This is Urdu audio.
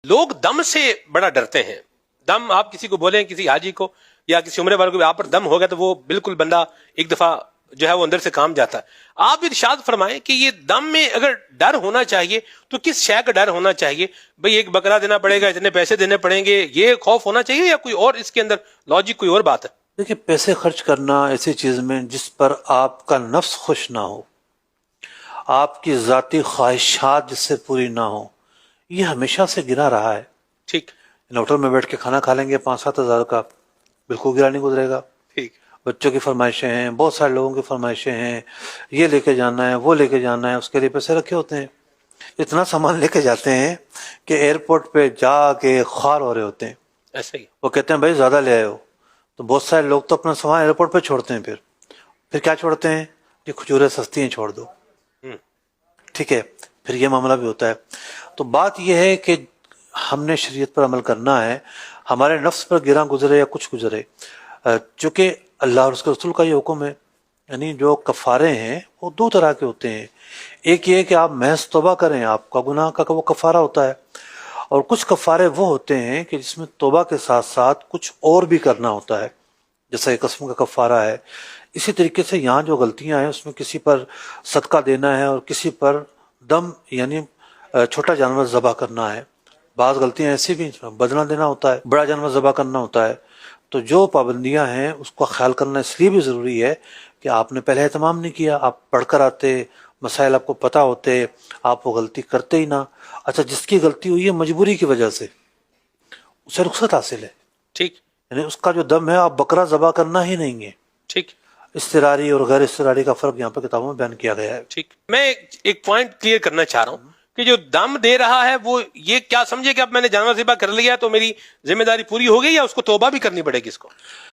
لوگ دم سے بڑا ڈرتے ہیں. دم آپ کسی کو بولیں، کسی حاجی کو یا کسی عمرے والے کو، آپ پر دم ہو گیا تو وہ بالکل بندہ ایک دفعہ جو ہے وہ اندر سے کام جاتا ہے. آپ ارشاد فرمائیں کہ یہ دم میں اگر ڈر ہونا چاہیے تو کس شے کا ڈر ہونا چاہیے؟ بھئی ایک بکرا دینا پڑے گا، اتنے پیسے دینے پڑیں گے، یہ خوف ہونا چاہیے یا کوئی اور اس کے اندر لاجک کوئی اور بات ہے؟ دیکھیے، پیسے خرچ کرنا ایسی چیز میں جس پر آپ کا نفس خوش نہ ہو، آپ کی ذاتی خواہشات جس سے پوری نہ ہو، یہ ہمیشہ سے گرا رہا ہے. ٹھیک ہوٹل میں بیٹھ کے کھانا کھا لیں گے 5-7 ہزار کا، بالکل گرا نہیں گزرے گا. ٹھیک. بچوں کی فرمائشیں ہیں، بہت سارے لوگوں کی فرمائشیں ہیں، یہ لے کے جانا ہے، وہ لے کے جانا ہے، اس کے لیے پیسے رکھے ہوتے ہیں. اتنا سامان لے کے جاتے ہیں کہ ایئرپورٹ پہ جا کے خوار ہو رہے ہوتے ہیں. ایسا ہی. وہ کہتے ہیں بھائی زیادہ لے آئے ہو. تو بہت سارے لوگ تو اپنا سامان ایئرپورٹ پہ چھوڑتے ہیں. پھر کیا چھوڑتے ہیں کہ کھجوریں سستی ہیں چھوڑ دو. ٹھیک ہے، پھر یہ معاملہ بھی ہوتا ہے. تو بات یہ ہے کہ ہم نے شریعت پر عمل کرنا ہے. ہمارے نفس پر گراں گزرے یا کچھ گزرے، چونکہ اللہ اور اس کے رسول کا یہ حکم ہے. یعنی جو کفارے ہیں وہ 2 طرح کے ہوتے ہیں. ایک یہ کہ آپ محض توبہ کریں، آپ کا گناہ کا وہ کفارہ ہوتا ہے. اور کچھ کفارے وہ ہوتے ہیں کہ جس میں توبہ کے ساتھ ساتھ کچھ اور بھی کرنا ہوتا ہے، جیسا ایک قسم کا کفارہ ہے. اسی طریقے سے یہاں جو غلطیاں ہیں اس میں کسی پر صدقہ دینا ہے اور کسی پر دم یعنی چھوٹا جانور ذبح کرنا ہے. بعض غلطیاں ایسی بھی بدنہ دینا ہوتا ہے، بڑا جانور ذبح کرنا ہوتا ہے. تو جو پابندیاں ہیں اس کا خیال کرنا اس لیے بھی ضروری ہے کہ آپ نے پہلے اہتمام نہیں کیا. آپ پڑھ کر آتے، مسائل آپ کو پتہ ہوتے، آپ وہ غلطی کرتے ہی نہ. اچھا، جس کی غلطی ہوئی ہے مجبوری کی وجہ سے، اسے رخصت حاصل ہے. ٹھیک. یعنی اس کا جو دم ہے آپ بکرا ذبح کرنا ہی نہیں ہے. ٹھیک. اضطراری اور غیر اضطراری کا فرق یہاں پہ کتابوں میں بیان کیا گیا ہے. ٹھیک. میں ایک پوائنٹ کلیئر کرنا چاہ رہا ہوں کہ جو دم دے رہا ہے وہ یہ کیا سمجھے کہ اب میں نے جانور ذبح کر لیا تو میری ذمہ داری پوری ہو گئی، یا اس کو توبہ بھی کرنی پڑے گی اس کو؟